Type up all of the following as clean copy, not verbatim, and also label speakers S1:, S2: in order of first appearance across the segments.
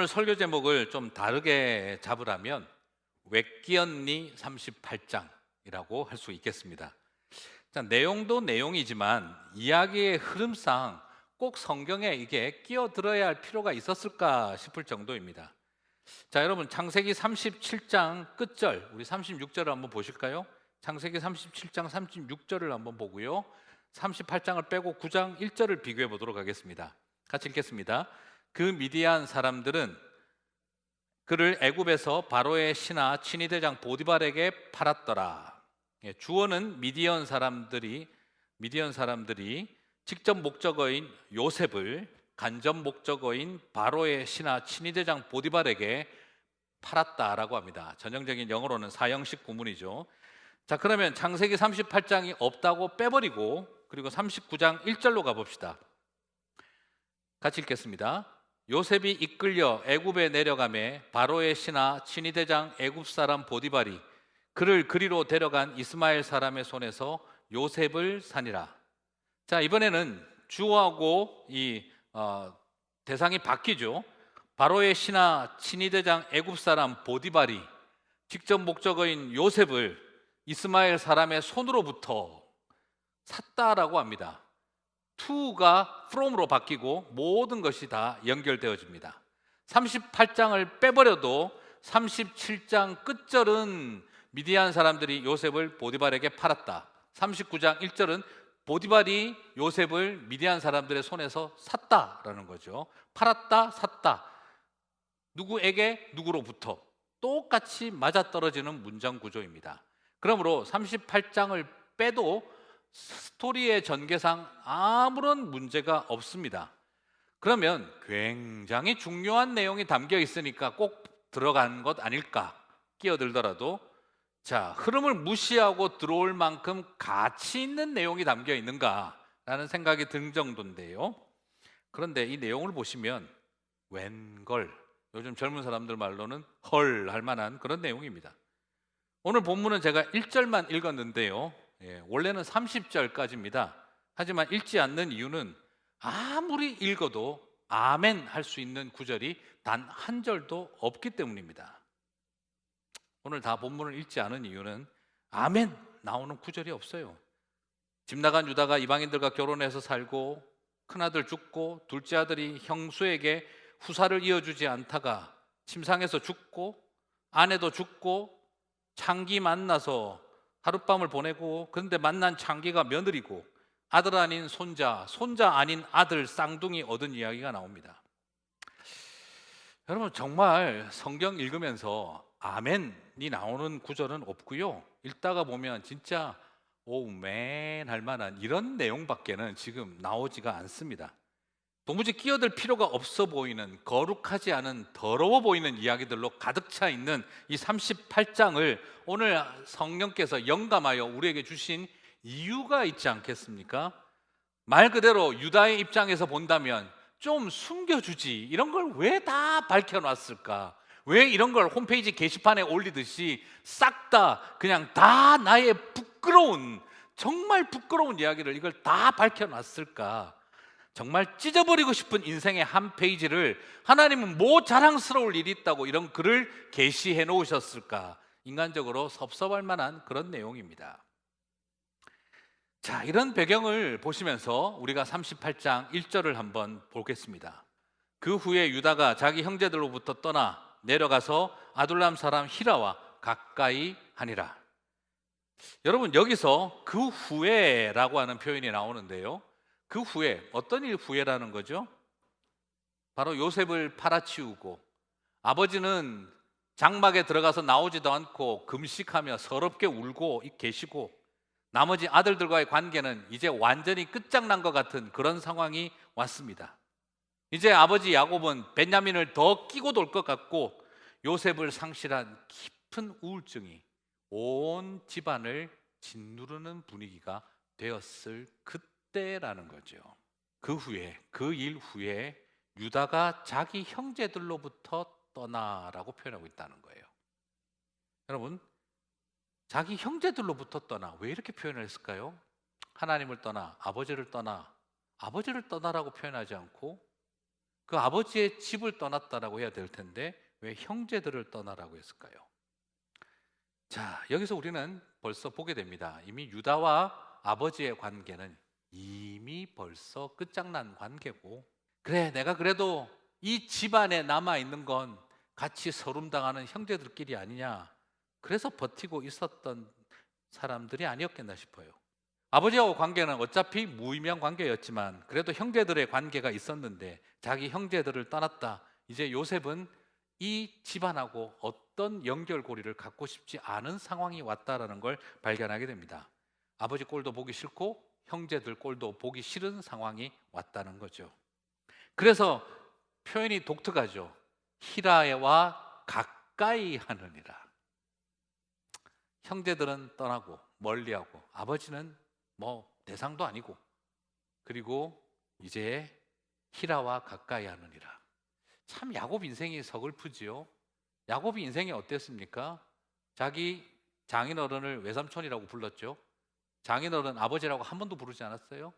S1: 오늘 설교 제목을 좀 다르게 잡으라면 웻기언니 38장이라고 할 수 있겠습니다. 자, 내용도 내용이지만 이야기의 흐름상 꼭 성경에 이게 끼어들어야 할 필요가 있었을까 싶을 정도입니다. 자, 여러분 창세기 37장 끝절 우리 36절을 한번 보실까요? 창세기 37장 36절을 한번 보고요. 38장을 빼고 9장 1절을 비교해 보도록 하겠습니다. 같이 읽겠습니다. 그 미디안 사람들은 그를 애굽에서 바로의 신하 친위대장 보디발에게 팔았더라. 주어는 미디안 사람들이 직접 목적어인 요셉을 간접 목적어인 바로의 신하 친위대장 보디발에게 팔았다라고 합니다. 전형적인 영어로는 사형식 구문이죠. 자, 그러면 창세기 38장이 없다고 빼버리고 그리고 39장 1절로 가봅시다. 같이 읽겠습니다. 요셉이 이끌려 애굽에 내려가매 바로의 신하 친위대장 애굽 사람 보디발이 그를 그리로 데려간 이스마엘 사람의 손에서 요셉을 사니라. 자, 이번에는 주어하고 대상이 바뀌죠. 바로의 신하 친위대장 애굽 사람 보디발이 직접 목적어인 요셉을 이스마엘 사람의 손으로부터 샀다라고 합니다. to가 from으로 바뀌고 모든 것이 다 연결되어집니다. 38장을 빼버려도 37장 끝절은 미디안 사람들이 요셉을 보디발에게 팔았다. 39장 1절은 보디발이 요셉을 미디안 사람들의 손에서 샀다라는 거죠. 팔았다, 샀다. 누구에게, 누구로부터. 똑같이 맞아떨어지는 문장 구조입니다. 그러므로 38장을 빼도 스토리의 전개상 아무런 문제가 없습니다. 그러면 굉장히 중요한 내용이 담겨 있으니까 꼭 들어간 것 아닐까? 끼어들더라도 자, 흐름을 무시하고 들어올 만큼 가치 있는 내용이 담겨 있는가라는 생각이 든 정도인데요. 그런데 이 내용을 보시면 웬걸, 요즘 젊은 사람들 말로는 헐 할 만한 그런 내용입니다. 오늘 본문은 제가 1절만 읽었는데요. 원래는 30절까지입니다. 하지만 읽지 않는 이유는 아무리 읽어도 아멘 할 수 있는 구절이 단 한 절도 없기 때문입니다. 오늘 다 본문을 읽지 않은 이유는 아멘 나오는 구절이 없어요. 집 나간 유다가 이방인들과 결혼해서 살고 큰아들 죽고 둘째 아들이 형수에게 후사를 이어주지 않다가 침상에서 죽고 아내도 죽고 창기 만나서 하룻밤을 보내고 그런데 만난 창기가 며느리고 아들 아닌 손자, 손자 아닌 아들 쌍둥이 얻은 이야기가 나옵니다. 여러분 정말 성경 읽으면서 아멘이 나오는 구절은 없고요. 읽다가 보면 진짜 오맨 할 만한 이런 내용밖에는 지금 나오지가 않습니다. 도무지 끼어들 필요가 없어 보이는 거룩하지 않은 더러워 보이는 이야기들로 가득 차 있는 이 38장을 오늘 성령께서 영감하여 우리에게 주신 이유가 있지 않겠습니까? 말 그대로 유다의 입장에서 본다면 좀 숨겨주지 이런 걸 왜 다 밝혀놨을까? 왜 이런 걸 홈페이지 게시판에 올리듯이 싹 다 그냥 다 나의 부끄러운 정말 부끄러운 이야기를 이걸 다 밝혀놨을까? 정말 찢어버리고 싶은 인생의 한 페이지를 하나님은 뭐 자랑스러울 일이 있다고 이런 글을 게시해 놓으셨을까? 인간적으로 섭섭할 만한 그런 내용입니다. 자, 이런 배경을 보시면서 우리가 38장 1절을 한번 보겠습니다. 그 후에 유다가 자기 형제들로부터 떠나 내려가서 아둘람 사람 히라와 가까이 하니라. 여러분 여기서 그 후에라고 하는 표현이 나오는데요. 그 후에 어떤 일 후에라는 거죠? 바로 요셉을 팔아치우고 아버지는 장막에 들어가서 나오지도 않고 금식하며 서럽게 울고 계시고 나머지 아들들과의 관계는 이제 완전히 끝장난 것 같은 그런 상황이 왔습니다. 이제 아버지 야곱은 베냐민을 더 끼고 돌 것 같고 요셉을 상실한 깊은 우울증이 온 집안을 짓누르는 분위기가 되었을 그때라는 거죠. 그 후에, 그 일 후에 유다가 자기 형제들로부터 떠나라고 표현하고 있다는 거예요. 여러분, 자기 형제들로부터 떠나, 왜 이렇게 표현을 했을까요? 하나님을 떠나, 아버지를 떠나, 아버지를 떠나라고 표현하지 않고 그 아버지의 집을 떠났다라고 해야 될 텐데 왜 형제들을 떠나라고 했을까요? 자, 여기서 우리는 벌써 보게 됩니다. 이미 유다와 아버지의 관계는 이미 벌써 끝장난 관계고, 그래, 내가 그래도 이 집안에 남아있는 건 같이 서름당하는 형제들끼리 아니냐, 그래서 버티고 있었던 사람들이 아니었겠나 싶어요. 아버지하고 관계는 어차피 무의미한 관계였지만 그래도 형제들의 관계가 있었는데 자기 형제들을 떠났다. 이제 요셉은 이 집안하고 어떤 연결고리를 갖고 싶지 않은 상황이 왔다라는 걸 발견하게 됩니다. 아버지 꼴도 보기 싫고 형제들 꼴도 보기 싫은 상황이 왔다는 거죠. 그래서 표현이 독특하죠. 히라와 가까이 하느니라. 형제들은 떠나고 멀리하고 아버지는 뭐 대상도 아니고, 그리고 이제 히라와 가까이 하느니라. 참 야곱 인생이 서글프지요. 야곱이 인생이 어땠습니까? 자기 장인어른을 외삼촌이라고 불렀죠. 장인어른 아버지라고 한 번도 부르지 않았어요.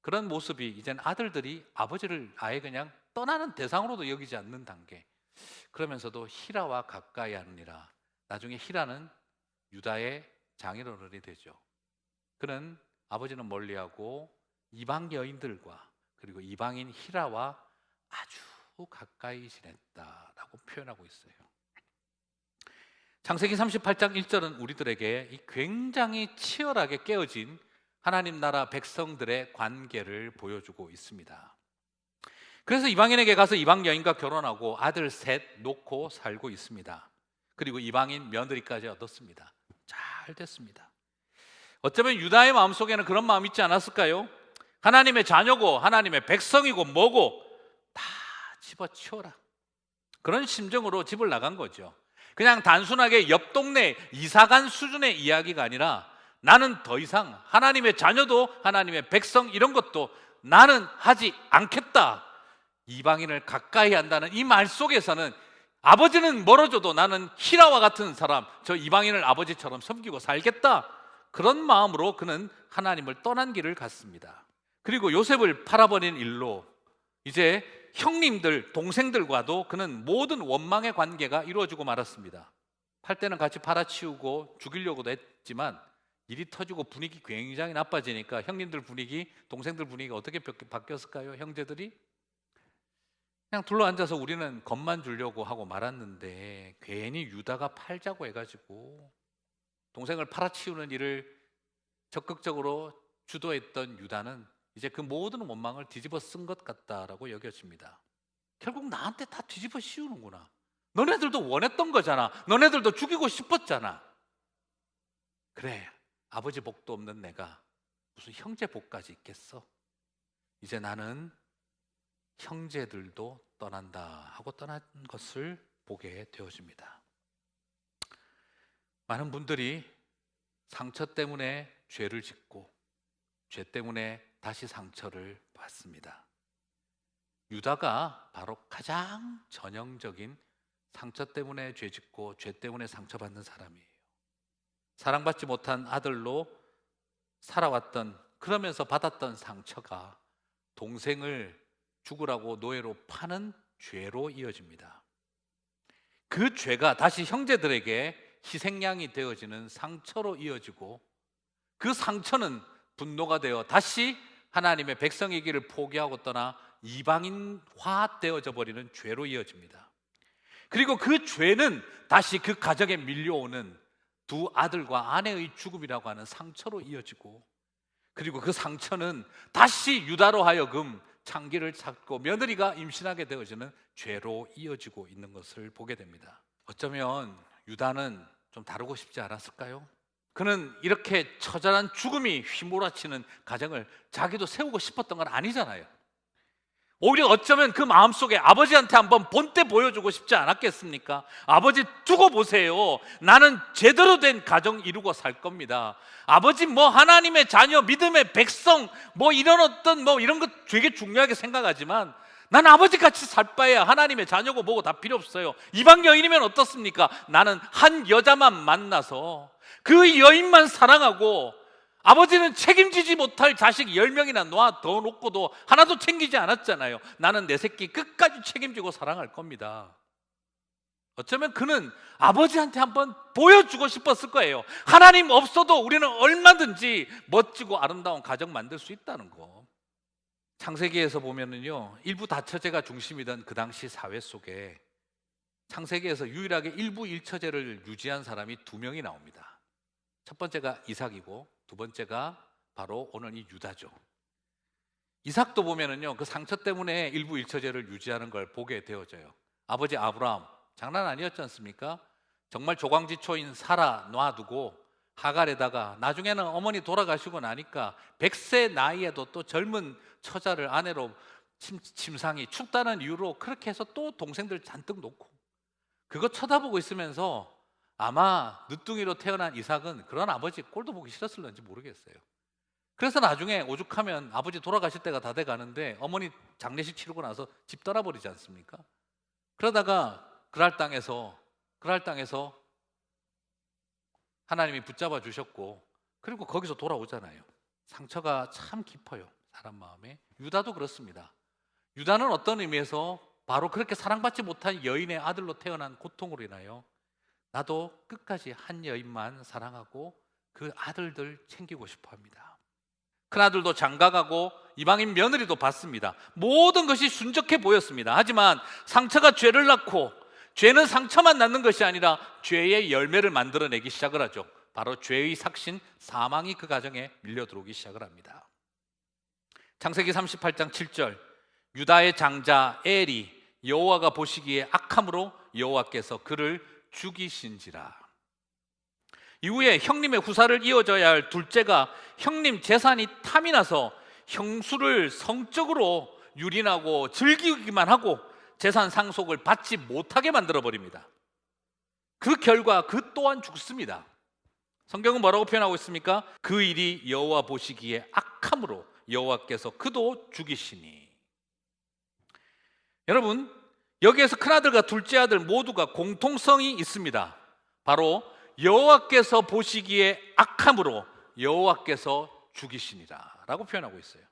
S1: 그런 모습이 이젠 아들들이 아버지를 아예 그냥 떠나는 대상으로도 여기지 않는 단계. 그러면서도 히라와 가까이 하느니라. 나중에 히라는 유다의 장인어른이 되죠. 그는 아버지는 멀리하고 이방 여인들과 그리고 이방인 히라와 아주 가까이 지냈다라고 표현하고 있어요. 창세기 38장 1절은 우리들에게 이 굉장히 치열하게 깨어진 하나님 나라 백성들의 관계를 보여주고 있습니다. 그래서 이방인에게 가서 이방 여인과 결혼하고 아들 셋 놓고 살고 있습니다. 그리고 이방인 며느리까지 얻었습니다. 잘 됐습니다. 어쩌면 유다의 마음속에는 그런 마음이 있지 않았을까요? 하나님의 자녀고 하나님의 백성이고 뭐고 다 집어치워라, 그런 심정으로 집을 나간 거죠. 그냥 단순하게 옆 동네 이사간 수준의 이야기가 아니라 나는 더 이상 하나님의 자녀도 하나님의 백성 이런 것도 나는 하지 않겠다. 이방인을 가까이 한다는 이 말 속에서는 아버지는 멀어져도 나는 히라와 같은 사람, 저 이방인을 아버지처럼 섬기고 살겠다, 그런 마음으로 그는 하나님을 떠난 길을 갔습니다. 그리고 요셉을 팔아버린 일로 이제 형님들, 동생들과도 그는 모든 원망의 관계가 이루어지고 말았습니다. 팔 때는 같이 팔아치우고 죽이려고도 했지만 일이 터지고 분위기 굉장히 나빠지니까 형님들 분위기, 동생들 분위기가 어떻게 바뀌었을까요? 형제들이 그냥 둘러앉아서 우리는 겁만 주려고 하고 말았는데 괜히 유다가 팔자고 해가지고 동생을 팔아치우는 일을 적극적으로 주도했던 유다는 이제 그 모든 원망을 뒤집어 쓴 것 같다라고 여겨집니다. 결국 나한테 다 뒤집어 씌우는구나. 너네들도 원했던 거잖아. 너네들도 죽이고 싶었잖아. 그래, 아버지 복도 없는 내가 무슨 형제 복까지 있겠어? 이제 나는 형제들도 떠난다 하고 떠난 것을 보게 되어집니다. 많은 분들이 상처 때문에 죄를 짓고 죄 때문에 다시 상처를 받습니다. 유다가 바로 가장 전형적인 상처 때문에 죄 짓고 죄 때문에 상처받는 사람이에요. 사랑받지 못한 아들로 살아왔던, 그러면서 받았던 상처가 동생을 죽으라고 노예로 파는 죄로 이어집니다. 그 죄가 다시 형제들에게 희생양이 되어지는 상처로 이어지고, 그 상처는 분노가 되어 다시 하나님의 백성이기를 포기하고 떠나 이방인화 되어져 버리는 죄로 이어집니다. 그리고 그 죄는 다시 그 가정에 밀려오는 두 아들과 아내의 죽음이라고 하는 상처로 이어지고, 그리고 그 상처는 다시 유다로 하여금 창기를 찾고 며느리가 임신하게 되어지는 죄로 이어지고 있는 것을 보게 됩니다. 어쩌면 유다는 좀 다루고 싶지 않았을까요? 그는 이렇게 처절한 죽음이 휘몰아치는 가정을 자기도 세우고 싶었던 건 아니잖아요. 오히려 어쩌면 그 마음속에 아버지한테 한번 본때 보여주고 싶지 않았겠습니까? 아버지 두고 보세요. 나는 제대로 된 가정 이루고 살 겁니다. 아버지 뭐 하나님의 자녀, 믿음의 백성 뭐 이런 어떤 뭐 이런 것 되게 중요하게 생각하지만 난 아버지같이 살 바에야 하나님의 자녀고 뭐고 다 필요 없어요. 이방 여인이면 어떻습니까? 나는 한 여자만 만나서 그 여인만 사랑하고 아버지는 책임지지 못할 자식 10명이나 더 놓고도 하나도 챙기지 않았잖아요. 나는 내 새끼 끝까지 책임지고 사랑할 겁니다. 어쩌면 그는 아버지한테 한번 보여주고 싶었을 거예요. 하나님 없어도 우리는 얼마든지 멋지고 아름다운 가정 만들 수 있다는 거. 창세기에서 보면은요, 일부 다처제가 중심이던 그 당시 사회 속에 창세기에서 유일하게 일부 일처제를 유지한 사람이 2명이 나옵니다. 첫 번째가 이삭이고 두 번째가 바로 오늘 이 유다죠. 이삭도 보면은요, 그 상처 때문에 일부 일처제를 유지하는 걸 보게 되어져요. 아버지 아브라함 장난 아니었지 않습니까? 정말 조광지초인 사라 놔두고 하갈에다가 나중에는 어머니 돌아가시고 나니까 100세 나이에도 또 젊은 처자를 아내로 침상이 춥다는 이유로 그렇게 해서 또 동생들 잔뜩 놓고 그거 쳐다보고 있으면서 아마 늦둥이로 태어난 이삭은 그런 아버지 꼴도 보기 싫었을런지 모르겠어요. 그래서 나중에 오죽하면 아버지 돌아가실 때가 다 돼가는데 어머니 장례식 치르고 나서 집 떠나버리지 않습니까? 그러다가 그랄 땅에서 하나님이 붙잡아 주셨고 그리고 거기서 돌아오잖아요. 상처가 참 깊어요, 사람 마음에. 유다도 그렇습니다. 유다는 어떤 의미에서 바로 그렇게 사랑받지 못한 여인의 아들로 태어난 고통으로 인하여 나도 끝까지 한 여인만 사랑하고 그 아들들 챙기고 싶어 합니다. 큰아들도 장가가고 이방인 며느리도 받습니다. 모든 것이 순적해 보였습니다. 하지만 상처가 죄를 낳고 죄는 상처만 낳는 것이 아니라 죄의 열매를 만들어내기 시작을 하죠. 바로 죄의 삭신 사망이 그 가정에 밀려들어오기 시작을 합니다. 창세기 38장 7절 유다의 장자 엘이 여호와가 보시기에 악함으로 여호와께서 그를 죽이신지라. 이후에 형님의 후사를 이어져야 할 둘째가 형님 재산이 탐이 나서 형수를 성적으로 유린하고 즐기기만 하고 재산 상속을 받지 못하게 만들어버립니다. 그 결과 그 또한 죽습니다. 성경은 뭐라고 표현하고 있습니까? 그 일이 여호와 보시기에 악함으로 여호와께서 그도 죽이시니. 여러분, 여기에서 큰아들과 둘째 아들 모두가 공통성이 있습니다. 바로 여호와께서 보시기에 악함으로 여호와께서 죽이시니라 라고 표현하고 있어요.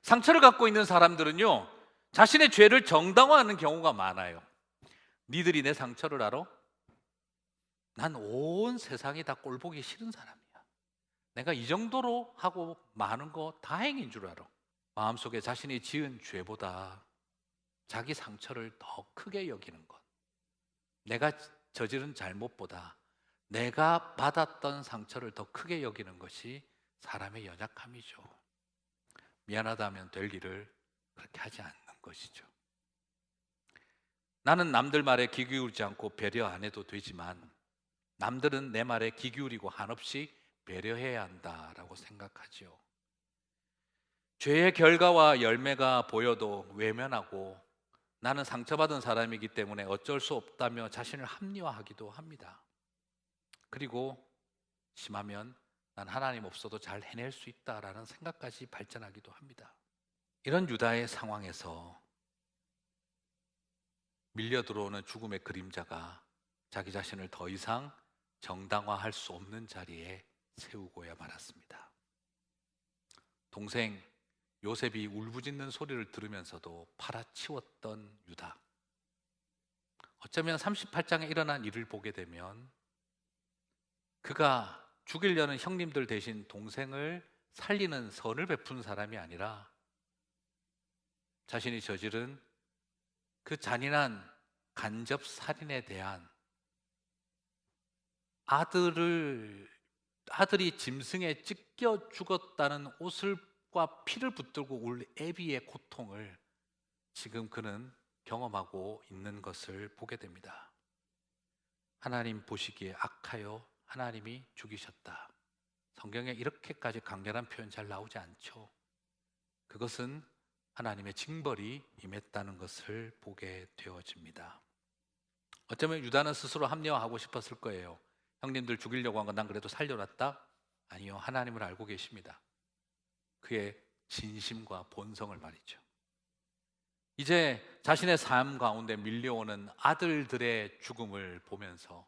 S1: 상처를 갖고 있는 사람들은요, 자신의 죄를 정당화하는 경우가 많아요. 니들이 내 상처를 알아? 난 온 세상이 다 꼴보기 싫은 사람이야. 내가 이 정도로 하고 많은 거 다행인 줄 알아. 마음속에 자신이 지은 죄보다 자기 상처를 더 크게 여기는 것, 내가 저지른 잘못보다 내가 받았던 상처를 더 크게 여기는 것이 사람의 연약함이죠. 미안하다면 될 일을 그렇게 하지 않는 것이죠. 나는 남들 말에 귀 기울이지 않고 배려 안 해도 되지만 남들은 내 말에 귀 기울이고 한없이 배려해야 한다라고 생각하지요. 죄의 결과와 열매가 보여도 외면하고 나는 상처받은 사람이기 때문에 어쩔 수 없다며 자신을 합리화하기도 합니다. 그리고 심하면 난 하나님 없어도 잘 해낼 수 있다라는 생각까지 발전하기도 합니다. 이런 유다의 상황에서 밀려 들어오는 죽음의 그림자가 자기 자신을 더 이상 정당화할 수 없는 자리에 세우고야 말았습니다. 동생 요셉이 울부짖는 소리를 들으면서도 팔아치웠던 유다. 어쩌면 38장에 일어난 일을 보게 되면 그가 죽이려는 형님들 대신 동생을 살리는 선을 베푼 사람이 아니라 자신이 저지른 그 잔인한 간접 살인에 대한 아들이 짐승에 찢겨 죽었다는 옷과 피를 붙들고 울 애비의 고통을 지금 그는 경험하고 있는 것을 보게 됩니다. 하나님 보시기에 악하여 하나님이 죽이셨다. 성경에 이렇게까지 강렬한 표현 잘 나오지 않죠. 그것은 하나님의 징벌이 임했다는 것을 보게 되어집니다. 어쩌면 유다는 스스로 합리화하고 싶었을 거예요. 형님들 죽이려고 한 건 난 그래도 살려놨다? 아니요, 하나님을 알고 계십니다. 그의 진심과 본성을 말이죠. 이제 자신의 삶 가운데 밀려오는 아들들의 죽음을 보면서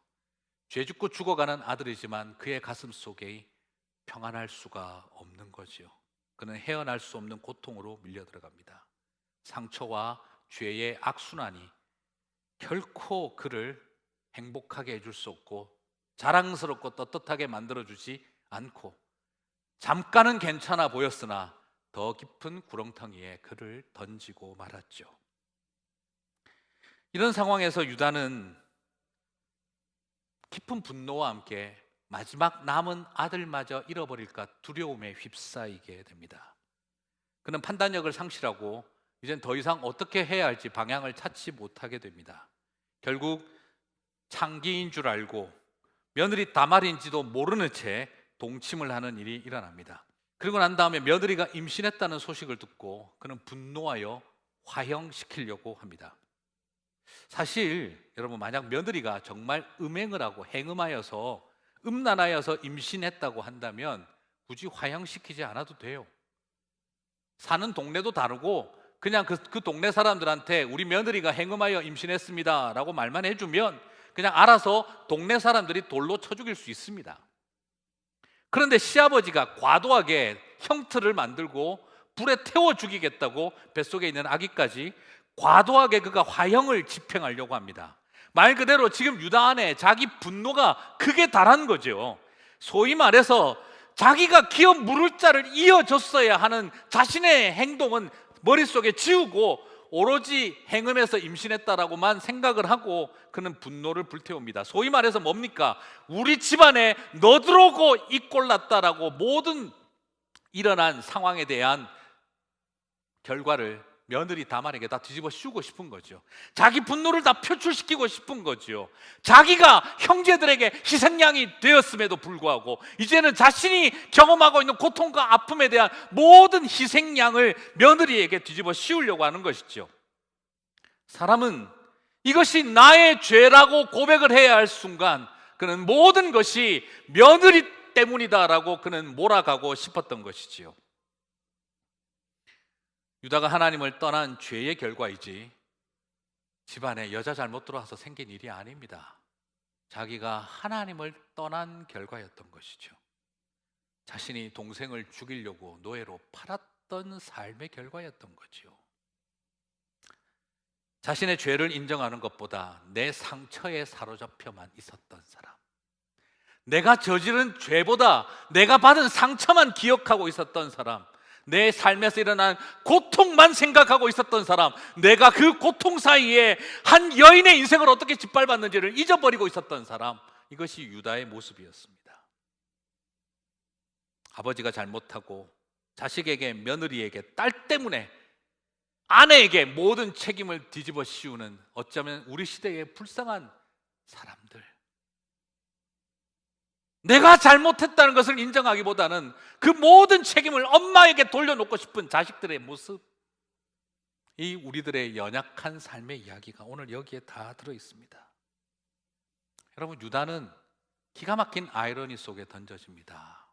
S1: 죄 짓고 죽어가는 아들이지만 그의 가슴 속에 평안할 수가 없는 거지요. 그는 헤어날 수 없는 고통으로 밀려 들어갑니다. 상처와 죄의 악순환이 결코 그를 행복하게 해줄 수 없고 자랑스럽고 떳떳하게 만들어주지 않고 잠깐은 괜찮아 보였으나 더 깊은 구렁텅이에 그를 던지고 말았죠. 이런 상황에서 유다는 깊은 분노와 함께 마지막 남은 아들마저 잃어버릴까 두려움에 휩싸이게 됩니다. 그는 판단력을 상실하고 이젠 더 이상 어떻게 해야 할지 방향을 찾지 못하게 됩니다. 결국 창기인 줄 알고 며느리 다말인지도 모르는 채 동침을 하는 일이 일어납니다. 그리고 난 다음에 며느리가 임신했다는 소식을 듣고 그는 분노하여 화형시키려고 합니다. 사실 여러분, 만약 며느리가 정말 음행을 하고 행음하여서 음란하여서 임신했다고 한다면 굳이 화형시키지 않아도 돼요. 사는 동네도 다르고 그냥 그 동네 사람들한테 우리 며느리가 행음하여 임신했습니다 라고 말만 해주면 그냥 알아서 동네 사람들이 돌로 쳐 죽일 수 있습니다. 그런데 시아버지가 과도하게 형틀을 만들고 불에 태워 죽이겠다고 뱃속에 있는 아기까지 과도하게 그가 화형을 집행하려고 합니다. 말 그대로 지금 유다 안에 자기 분노가 크게 달한 거죠. 소위 말해서 자기가 기어 물을 자를 이어줬어야 하는 자신의 행동은 머릿속에 지우고 오로지 행음해서 임신했다라고만 생각을 하고 그는 분노를 불태웁니다. 소위 말해서 뭡니까? 우리 집안에 너 들어오고 이 꼴 났다라고 모든 일어난 상황에 대한 결과를 며느리 다말에게 다 뒤집어 씌우고 싶은 거죠. 자기 분노를 다 표출시키고 싶은 거죠. 자기가 형제들에게 희생양이 되었음에도 불구하고 이제는 자신이 경험하고 있는 고통과 아픔에 대한 모든 희생양을 며느리에게 뒤집어 씌우려고 하는 것이죠. 사람은 이것이 나의 죄라고 고백을 해야 할 순간 그는 모든 것이 며느리 때문이다라고 그는 몰아가고 싶었던 것이지요. 유다가 하나님을 떠난 죄의 결과이지 집안에 여자 잘못 들어와서 생긴 일이 아닙니다. 자기가 하나님을 떠난 결과였던 것이죠. 자신이 동생을 죽이려고 노예로 팔았던 삶의 결과였던 거죠. 자신의 죄를 인정하는 것보다 내 상처에 사로잡혀만 있었던 사람, 내가 저지른 죄보다 내가 받은 상처만 기억하고 있었던 사람, 내 삶에서 일어난 고통만 생각하고 있었던 사람, 내가 그 고통 사이에 한 여인의 인생을 어떻게 짓밟았는지를 잊어버리고 있었던 사람, 이것이 유다의 모습이었습니다. 아버지가 잘못하고 자식에게, 며느리에게, 딸 때문에 아내에게 모든 책임을 뒤집어 씌우는 어쩌면 우리 시대의 불쌍한 사람들, 내가 잘못했다는 것을 인정하기보다는 그 모든 책임을 엄마에게 돌려놓고 싶은 자식들의 모습, 이 우리들의 연약한 삶의 이야기가 오늘 여기에 다 들어있습니다. 여러분, 유다는 기가 막힌 아이러니 속에 던져집니다.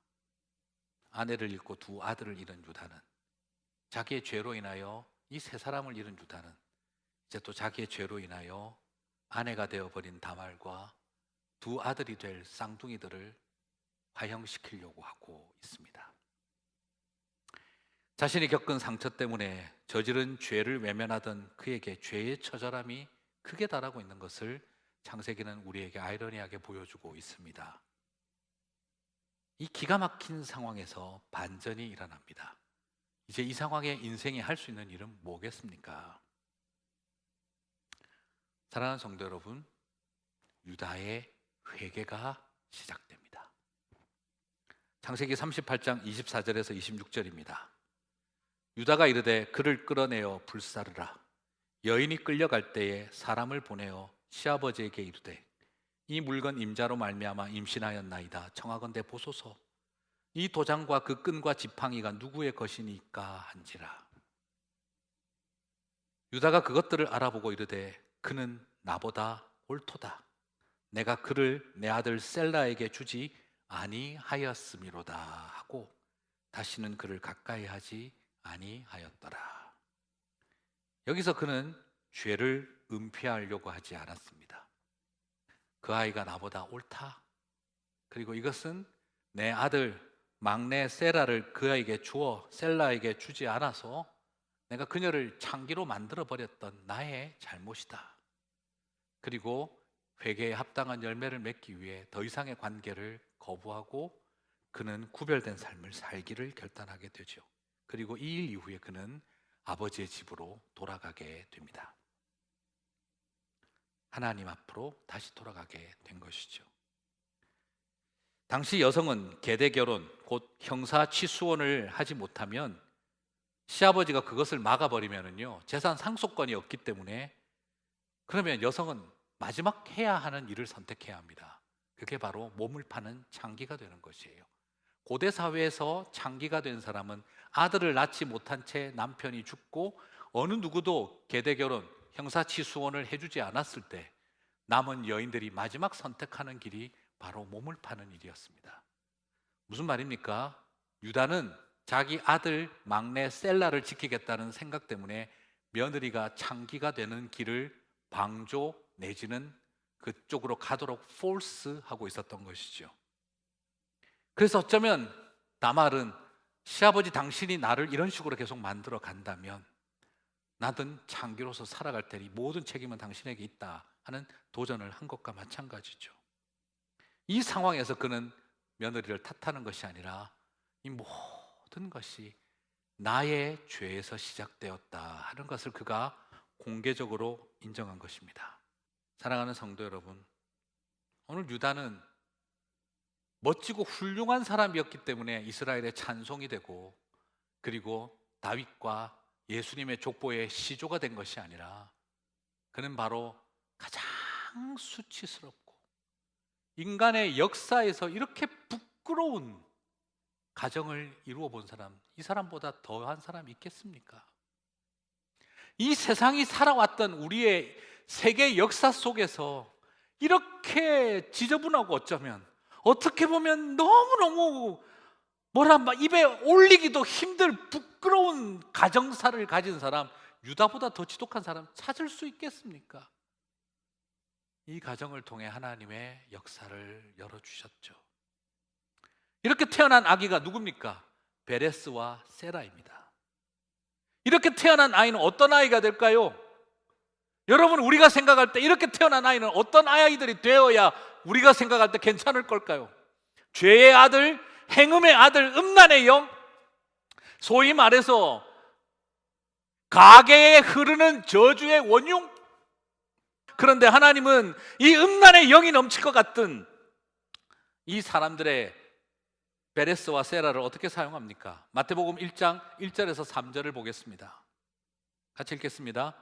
S1: 아내를 잃고 두 아들을 잃은 유다는, 자기의 죄로 인하여 이 세 사람을 잃은 유다는 이제 또 자기의 죄로 인하여 아내가 되어버린 다말과 두 아들이 될 쌍둥이들을 화형시키려고 하고 있습니다. 자신이 겪은 상처 때문에 저지른 죄를 외면하던 그에게 죄의 처절함이 크게 달하고 있는 것을 창세기는 우리에게 아이러니하게 보여주고 있습니다. 이 기가 막힌 상황에서 반전이 일어납니다. 이제 이 상황에 인생이 할 수 있는 일은 뭐겠습니까? 사랑하는 성도 여러분, 유다의 회개가 시작됩니다. 창세기 38장 24절에서 26절입니다. 유다가 이르되 그를 끌어내어 불사르라. 여인이 끌려갈 때에 사람을 보내어 시아버지에게 이르되 이 물건 임자로 말미암아 임신하였나이다. 청하건대 보소서. 이 도장과 그 끈과 지팡이가 누구의 것이니까 한지라. 유다가 그것들을 알아보고 이르되 그는 나보다 옳도다. 내가 그를 내 아들 셀라에게 주지 아니하였음이로다 하고 다시는 그를 가까이 하지 아니하였더라. 여기서 그는 죄를 은폐하려고 하지 않았습니다. 그 아이가 나보다 옳다. 그리고 이것은 내 아들 막내 세라를 그에게 주어 셀라에게 주지 않아서 내가 그녀를 창기로 만들어 버렸던 나의 잘못이다. 그리고 회개에 합당한 열매를 맺기 위해 더 이상의 관계를 거부하고 그는 구별된 삶을 살기를 결단하게 되죠. 그리고 이 일 이후에 그는 아버지의 집으로 돌아가게 됩니다. 하나님 앞으로 다시 돌아가게 된 것이죠. 당시 여성은 계대 결혼, 곧 형사 취수원을 하지 못하면 시아버지가 그것을 막아버리면은요, 재산 상속권이 없기 때문에 그러면 여성은 마지막 해야 하는 일을 선택해야 합니다. 그게 바로 몸을 파는 창기가 되는 것이에요. 고대 사회에서 창기가 된 사람은 아들을 낳지 못한 채 남편이 죽고 어느 누구도 계대 결혼, 형사 취수원을 해주지 않았을 때 남은 여인들이 마지막 선택하는 길이 바로 몸을 파는 일이었습니다. 무슨 말입니까? 유다는 자기 아들 막내 셀라를 지키겠다는 생각 때문에 며느리가 창기가 되는 길을 방조 내지는 그쪽으로 가도록 포스하고 있었던 것이죠. 그래서 어쩌면 다말은 시아버지 당신이 나를 이런 식으로 계속 만들어 간다면 나는 창기로서 살아갈 테니 모든 책임은 당신에게 있다 하는 도전을 한 것과 마찬가지죠. 이 상황에서 그는 며느리를 탓하는 것이 아니라 이 모든 것이 나의 죄에서 시작되었다 하는 것을 그가 공개적으로 인정한 것입니다. 사랑하는 성도 여러분, 오늘 유다는 멋지고 훌륭한 사람이었기 때문에 이스라엘의 찬송이 되고 그리고 다윗과 예수님의 족보의 시조가 된 것이 아니라 그는 바로 가장 수치스럽고 인간의 역사에서 이렇게 부끄러운 가정을 이루어 본 사람, 이 사람보다 더한 사람이 있겠습니까? 이 세상이 살아왔던 우리의 세계 역사 속에서 이렇게 지저분하고 어쩌면 어떻게 보면 너무너무 입에 올리기도 힘들 부끄러운 가정사를 가진 사람, 유다보다 더 지독한 사람 찾을 수 있겠습니까? 이 가정을 통해 하나님의 역사를 열어주셨죠. 이렇게 태어난 아기가 누굽니까? 베레스와 세라입니다. 이렇게 태어난 아이는 어떤 아이가 될까요? 여러분, 우리가 생각할 때 이렇게 태어난 아이는 어떤 아이들이 되어야 우리가 생각할 때 괜찮을 걸까요? 죄의 아들, 행음의 아들, 음란의 영, 소위 말해서 가계에 흐르는 저주의 원흉. 그런데 하나님은 이 음란의 영이 넘칠 것 같은 이 사람들의 베레스와 세라를 어떻게 사용합니까? 마태복음 1장 1절에서 3절을 보겠습니다. 같이 읽겠습니다.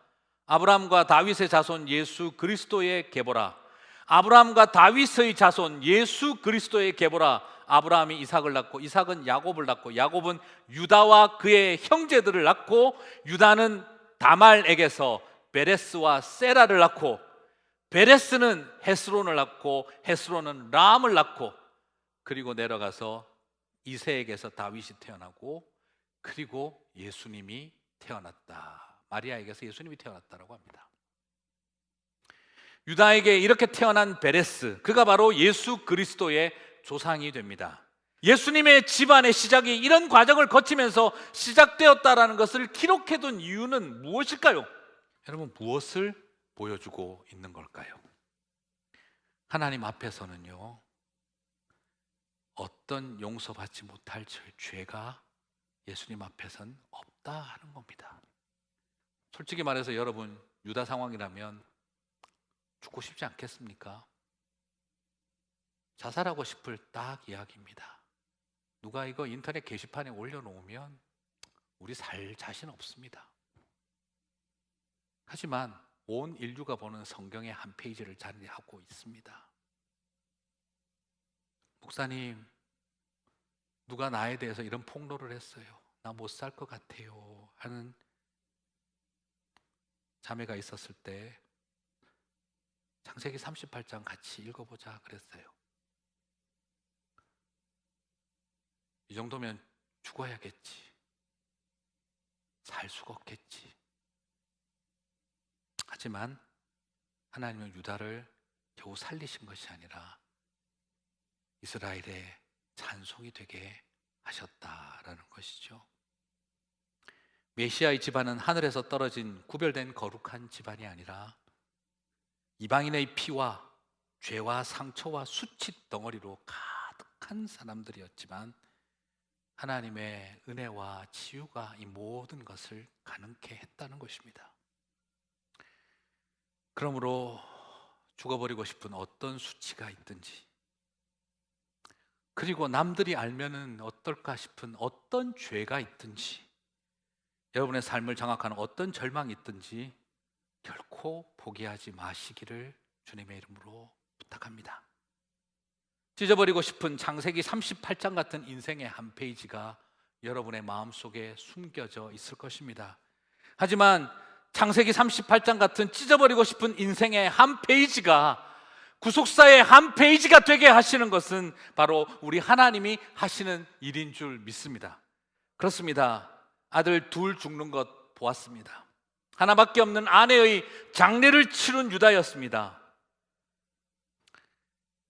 S1: 아브라함과 다윗의 자손 예수 그리스도의 계보라. 아브라함과 다윗의 자손 예수 그리스도의 계보라. 아브라함이 이삭을 낳고 이삭은 야곱을 낳고 야곱은 유다와 그의 형제들을 낳고 유다는 다말에게서 베레스와 세라를 낳고 베레스는 헤스론을 낳고 헤스론은 람을 낳고 그리고 내려가서 이새에게서 다윗이 태어나고 그리고 예수님이 태어났다. 마리아에게서 예수님이 태어났다라고 합니다. 유다에게 이렇게 태어난 베레스, 그가 바로 예수 그리스도의 조상이 됩니다. 예수님의 집안의 시작이 이런 과정을 거치면서 시작되었다라는 것을 기록해둔 이유는 무엇일까요? 여러분, 무엇을 보여주고 있는 걸까요? 하나님 앞에서는요, 어떤 용서받지 못할 죄가 예수님 앞에선 없다 하는 겁니다. 솔직히 말해서 여러분, 유다 상황이라면 죽고 싶지 않겠습니까? 자살하고 싶을 딱 이야기입니다. 누가 이거 인터넷 게시판에 올려놓으면 우리 살 자신 없습니다. 하지만 온 인류가 보는 성경의 한 페이지를 차지하고 있습니다. 목사님, 누가 나에 대해서 이런 폭로를 했어요. 나 못 살 것 같아요 하는 자매가 있었을 때 창세기 38장 같이 읽어보자 그랬어요. 이 정도면 죽어야겠지. 살 수가 없겠지. 하지만 하나님은 유다를 겨우 살리신 것이 아니라 이스라엘의 찬송이 되게 하셨다라는 것이죠. 메시아의 집안은 하늘에서 떨어진 구별된 거룩한 집안이 아니라 이방인의 피와 죄와 상처와 수치 덩어리로 가득한 사람들이었지만 하나님의 은혜와 치유가 이 모든 것을 가능케 했다는 것입니다. 그러므로 죽어버리고 싶은 어떤 수치가 있든지, 그리고 남들이 알면은 어떨까 싶은 어떤 죄가 있든지, 여러분의 삶을 장악하는 어떤 절망이 있든지 결코 포기하지 마시기를 주님의 이름으로 부탁합니다. 찢어버리고 싶은 창세기 38장 같은 인생의 한 페이지가 여러분의 마음속에 숨겨져 있을 것입니다. 하지만 창세기 38장 같은 찢어버리고 싶은 인생의 한 페이지가 구속사의 한 페이지가 되게 하시는 것은 바로 우리 하나님이 하시는 일인 줄 믿습니다. 그렇습니다. 아들 둘 죽는 것 보았습니다. 하나밖에 없는 아내의 장례를 치른 유다였습니다.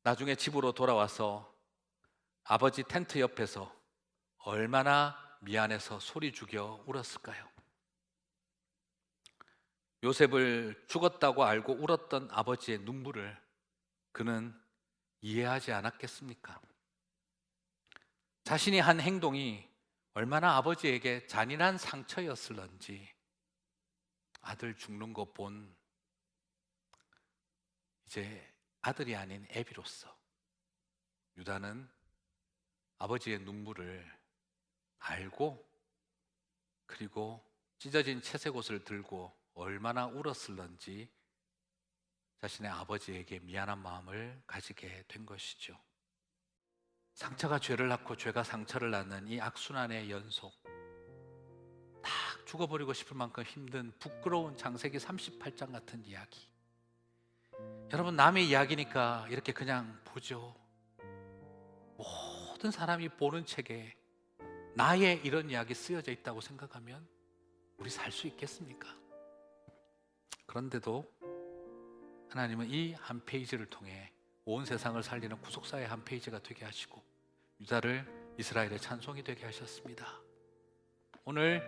S1: 나중에 집으로 돌아와서 아버지 텐트 옆에서 얼마나 미안해서 소리 죽여 울었을까요? 요셉을 죽었다고 알고 울었던 아버지의 눈물을 그는 이해하지 않았겠습니까? 자신이 한 행동이 얼마나 아버지에게 잔인한 상처였을런지 아들 죽는 거 본 이제 아들이 아닌 애비로서 유다는 아버지의 눈물을 알고, 그리고 찢어진 채색 옷을 들고 얼마나 울었을런지 자신의 아버지에게 미안한 마음을 가지게 된 것이죠. 상처가 죄를 낳고 죄가 상처를 낳는 이 악순환의 연속, 딱 죽어버리고 싶을 만큼 힘든 부끄러운 창세기 38장 같은 이야기. 여러분, 남의 이야기니까 이렇게 그냥 보죠. 모든 사람이 보는 책에 나의 이런 이야기 쓰여져 있다고 생각하면 우리 살 수 있겠습니까? 그런데도 하나님은 이 한 페이지를 통해 온 세상을 살리는 구속사의 한 페이지가 되게 하시고 유다를 이스라엘의 찬송이 되게 하셨습니다. 오늘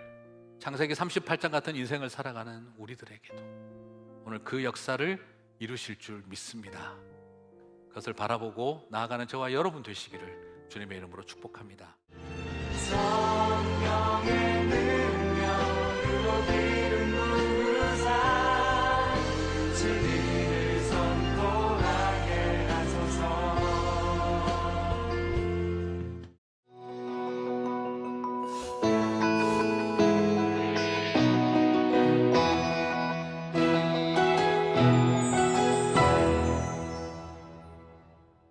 S1: 창세기 38장 같은 인생을 살아가는 우리들에게도 오늘 그 역사를 이루실 줄 믿습니다. 그것을 바라보고 나아가는 저와 여러분 되시기를 주님의 이름으로 축복합니다. 성령의